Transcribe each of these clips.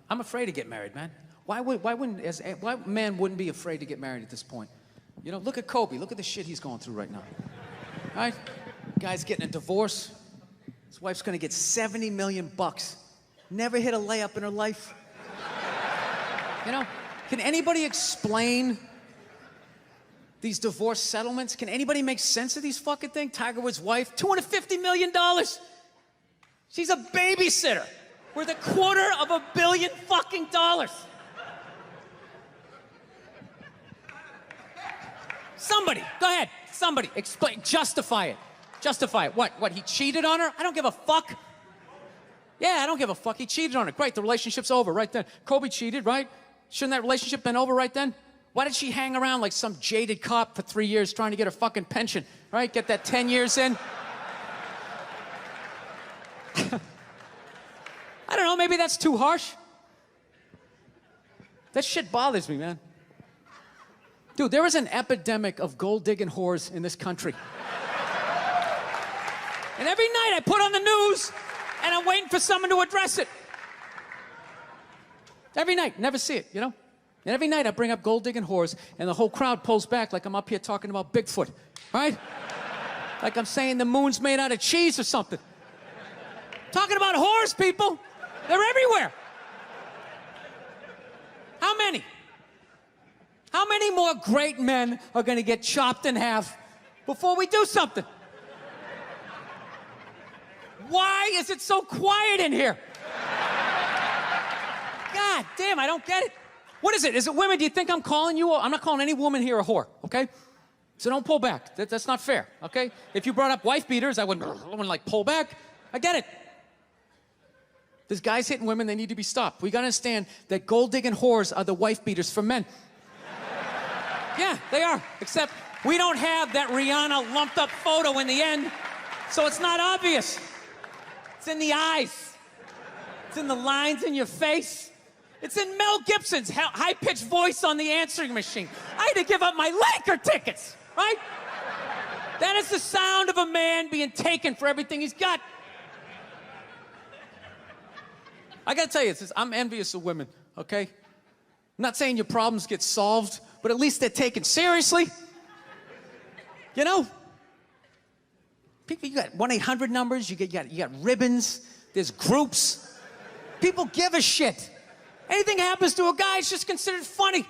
I'm afraid to get married, man. Why man wouldn't be afraid to get married at this point? You know, look at Kobe. Look at the shit he's going through right now. All right? Guy's getting a divorce. His wife's gonna get $70 million. Never hit a layup in her life. You know, can anybody explain these divorce settlements? Can anybody make sense of these fucking things? Tiger Woods' wife, $250 million. She's a babysitter worth $250 million fucking dollars. Somebody, go ahead, somebody, explain, justify it. Justify it. What, he cheated on her? I don't give a fuck. Yeah, I don't give a fuck. He cheated on her. Great, the relationship's over right then. Kobe cheated, right? Shouldn't that relationship been over right then? Why did she hang around like some jaded cop for 3 years trying to get her fucking pension, right? Get that 10 years in? I don't know, maybe that's too harsh. That shit bothers me, man. Dude, there is an epidemic of gold-digging whores in this country. And every night I put on the news, and I'm waiting for someone to address it. Every night, never see it, you know? And every night I bring up gold-digging whores, and the whole crowd pulls back like I'm up here talking about Bigfoot, right? Like I'm saying the moon's made out of cheese or something. Talking about whores, people. They're everywhere. How many? How many more great men are gonna get chopped in half before we do something? Why is it so quiet in here? God damn, I don't get it. What is it? Is it women? Do you think I'm calling you? I'm not calling any woman here a whore, okay? So don't pull back. That's not fair, okay? If you brought up wife beaters, I wouldn't like pull back. I get it. There's guys hitting women, they need to be stopped. We gotta understand that gold-digging whores are the wife beaters for men. Yeah, they are. Except we don't have that Rihanna lumped up photo in the end, so it's not obvious. It's in the eyes. It's in the lines in your face. It's in Mel Gibson's high-pitched voice on the answering machine. I had to give up my Laker tickets, right? That is the sound of a man being taken for everything he's got. I gotta tell you, I'm envious of women, okay? I'm not saying your problems get solved, but at least they're taken seriously. You know? People, you got 1-800 numbers, you got ribbons, there's groups. People give a shit. Anything happens to a guy, it's just considered funny.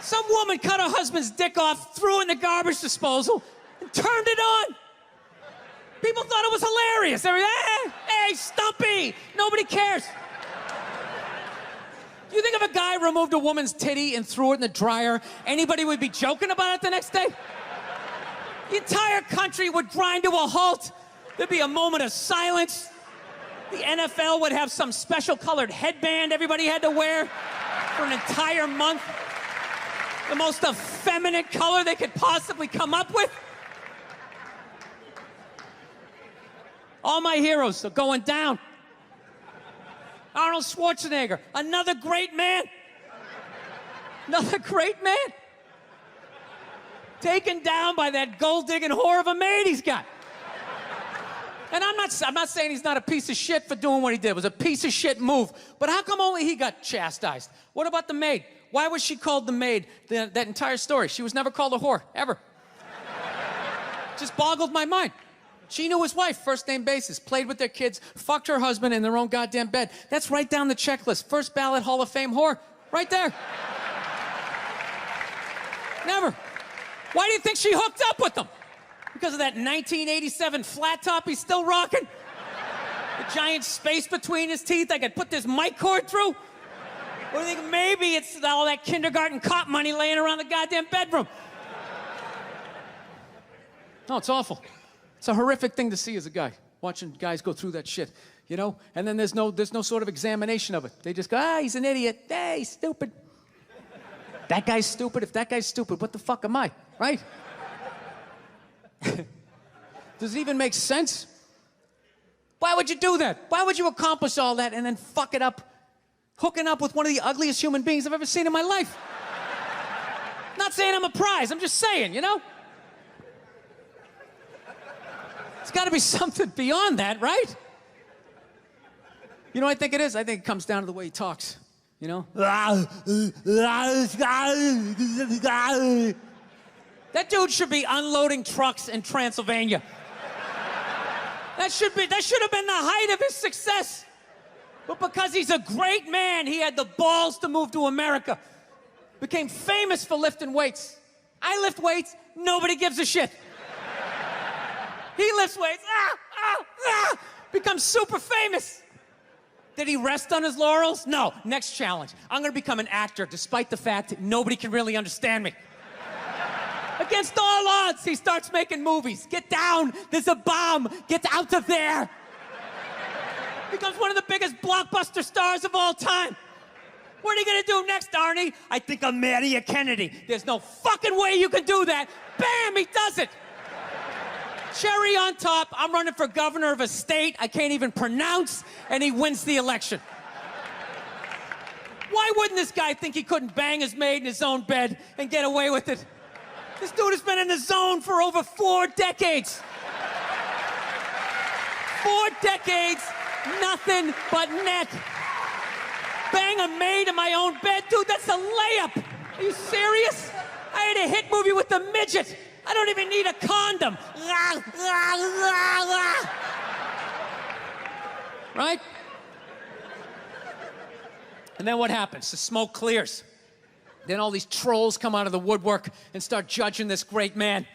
Some woman cut her husband's dick off, threw it in the garbage disposal, and turned it on. People thought it was hilarious. They were, hey, Stumpy! Nobody cares. You think if a guy removed a woman's titty and threw it in the dryer, anybody would be joking about it the next day? The entire country would grind to a halt. There'd be a moment of silence. The NFL would have some special colored headband everybody had to wear for an entire month. The most effeminate color they could possibly come up with. All my heroes are going down. Arnold Schwarzenegger, another great man. Another great man. Taken down by that gold-digging whore of a maid he's got. And I'm not saying he's not a piece of shit for doing what he did. It was a piece of shit move. But how come only he got chastised? What about the maid? Why was she called the maid that entire story? She was never called a whore, ever. Just boggled my mind. She knew his wife, first name basis, played with their kids, fucked her husband in their own goddamn bed. That's right down the checklist. First ballot Hall of Fame whore, right there. Never. Why do you think she hooked up with him? Because of that 1987 flat top he's still rocking? The giant space between his teeth I could put this mic cord through? Or do you think maybe it's all that kindergarten cop money laying around the goddamn bedroom? No, it's awful. It's a horrific thing to see as a guy, watching guys go through that shit, you know? And then there's no sort of examination of it. They just go, he's an idiot. Hey, he's stupid. That guy's stupid. If that guy's stupid, what the fuck am I, right? Does it even make sense? Why would you do that? Why would you accomplish all that and then fuck it up, hooking up with one of the ugliest human beings I've ever seen in my life? Not saying I'm a prize, I'm just saying, you know? It's got to be something beyond that, right? You know what I think it is? I think it comes down to the way he talks, you know? That dude should be unloading trucks in Transylvania. That should have been the height of his success. But because he's a great man, he had the balls to move to America. Became famous for lifting weights. I lift weights, nobody gives a shit. He lifts weights, becomes super famous. Did he rest on his laurels? No. Next challenge. I'm gonna become an actor despite the fact that nobody can really understand me. Against all odds, he starts making movies. Get down, there's a bomb, get out of there. Becomes one of the biggest blockbuster stars of all time. What are you gonna do next, Arnie? I think I'll marry a Kennedy. There's no fucking way you can do that. Bam, he does it. Cherry on top, I'm running for governor of a state I can't even pronounce, and he wins the election. Why wouldn't this guy think he couldn't bang his maid in his own bed and get away with it? This dude has been in the zone for over 4 decades. 4 decades, nothing but net. Bang a maid in my own bed? Dude, that's a layup. Are you serious? I had a hit movie with a midget. I don't even need a condom. Right? And then what happens? The smoke clears. Then all these trolls come out of the woodwork and start judging this great man.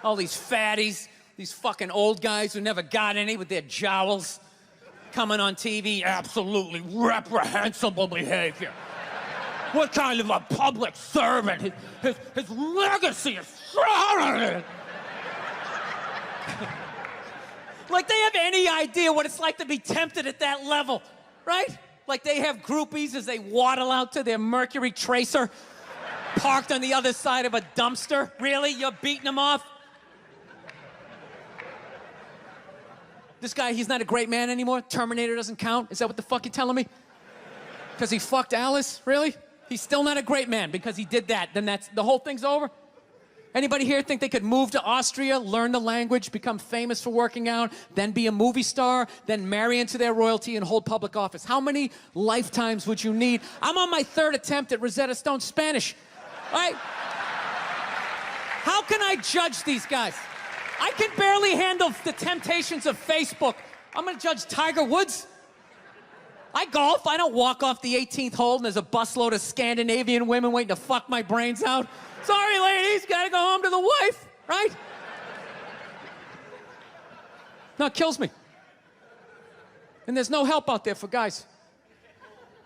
All these fatties, these fucking old guys who never got any with their jowls coming on TV. Absolutely reprehensible behavior. What kind of a public servant? His legacy is like they have any idea what it's like to be tempted at that level, right? Like they have groupies as they waddle out to their Mercury Tracer parked on the other side of a dumpster. Really? You're beating them off? This guy, he's not a great man anymore? Terminator doesn't count? Is that what the fuck you're telling me? Because he fucked Alice? Really? He's still not a great man because he did that. Then that's the whole thing's over? Anybody here think they could move to Austria, learn the language, become famous for working out, then be a movie star, then marry into their royalty and hold public office? How many lifetimes would you need? I'm on my 3rd attempt at Rosetta Stone Spanish. Right? How can I judge these guys? I can barely handle the temptations of Facebook. I'm gonna judge Tiger Woods? I golf, I don't walk off the 18th hole and there's a busload of Scandinavian women waiting to fuck my brains out. Sorry, ladies, gotta go home to the wife, right? No, it kills me. And there's no help out there for guys.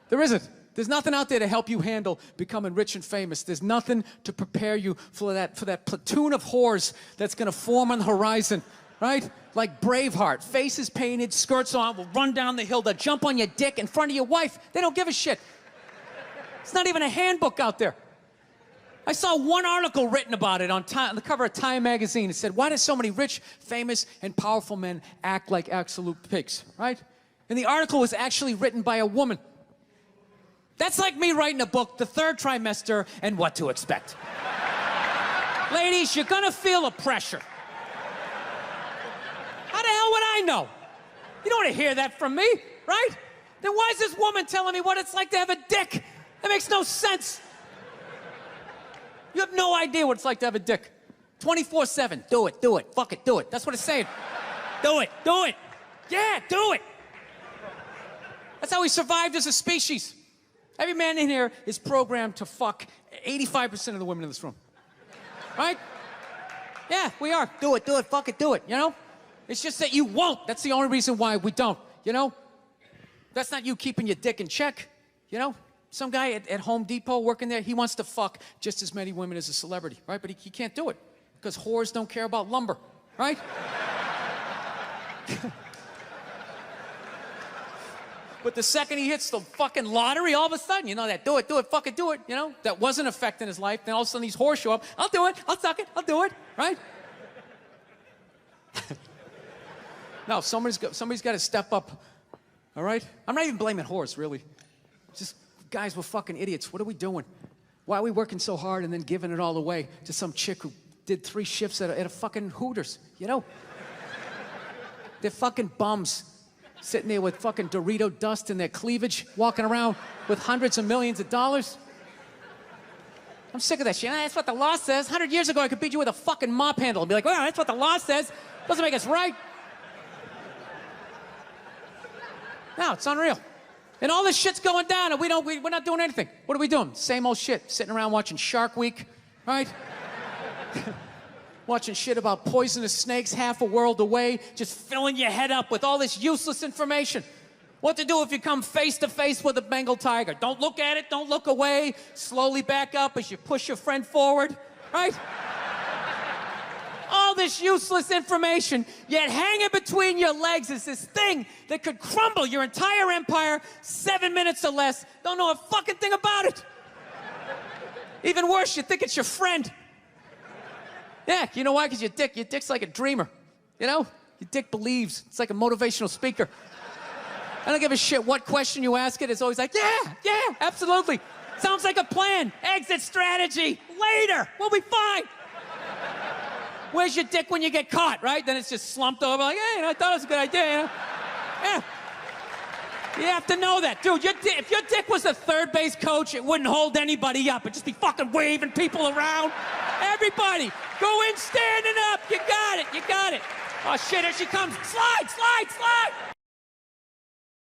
There isn't. There's nothing out there to help you handle becoming rich and famous. There's nothing to prepare you for that platoon of whores that's gonna form on the horizon, right? Like Braveheart, faces painted, skirts on, will run down the hill, they'll jump on your dick in front of your wife. They don't give a shit. It's not even a handbook out there. I saw one article written about it on the cover of Time magazine. It said, why do so many rich, famous, and powerful men act like absolute pigs, right? And the article was actually written by a woman. That's like me writing a book, The Third Trimester and What to Expect. Ladies, you're gonna feel a pressure. How the hell would I know? You don't want to hear that from me, right? Then why is this woman telling me what it's like to have a dick? That makes no sense. You have no idea what it's like to have a dick. 24/7, do it, fuck it, do it. That's what it's saying. Do it. Yeah, do it. That's how we survived as a species. Every man in here is programmed to fuck 85% of the women in this room. Right? Yeah, we are. Do it, fuck it, do it, you know? It's just that you won't. That's the only reason why we don't, you know? That's not you keeping your dick in check, you know? Some guy at Home Depot working there, he wants to fuck just as many women as a celebrity, right? But he can't do it because whores don't care about lumber, right? But the second he hits the fucking lottery, all of a sudden, you know, that do it, fuck it, do it, you know? That wasn't affecting his life. Then all of a sudden these whores show up. I'll do it, I'll suck it, I'll do it, right? No, somebody's got to step up, all right? I'm not even blaming whores, really. Just, guys, we're fucking idiots. What are we doing? Why are we working so hard and then giving it all away to some chick who did 3 shifts at a fucking Hooters, you know? They're fucking bums. Sitting there with fucking Dorito dust in their cleavage, walking around with hundreds of millions of dollars. I'm sick of that shit. That's what the law says. 100 years ago, I could beat you with a fucking mop handle and be like, well, that's what the law says. Doesn't make us right. No, it's unreal. And all this shit's going down, and we're not doing anything. What are we doing? Same old shit. Sitting around watching Shark Week, right? Watching shit about poisonous snakes half a world away, just filling your head up with all this useless information. What to do if you come face to face with a Bengal tiger. Don't look at it, don't look away. Slowly back up as you push your friend forward, right? All this useless information, yet hanging between your legs is this thing that could crumble your entire empire 7 minutes or less. Don't know a fucking thing about it. Even worse, you think it's your friend. Yeah, you know why? Because your dick's like a dreamer, you know? Your dick believes. It's like a motivational speaker. I don't give a shit what question you ask it. It's always like, yeah, absolutely. Sounds like a plan. Exit strategy. Later. We'll be fine. Where's your dick when you get caught, right? Then it's just slumped over like, hey, I thought it was a good idea, you know? Yeah. You have to know that. Dude, if your dick was a third base coach, it wouldn't hold anybody up. It'd just be fucking waving people around. Everybody, go in standing up. You got it. Oh, shit, here she comes. Slide.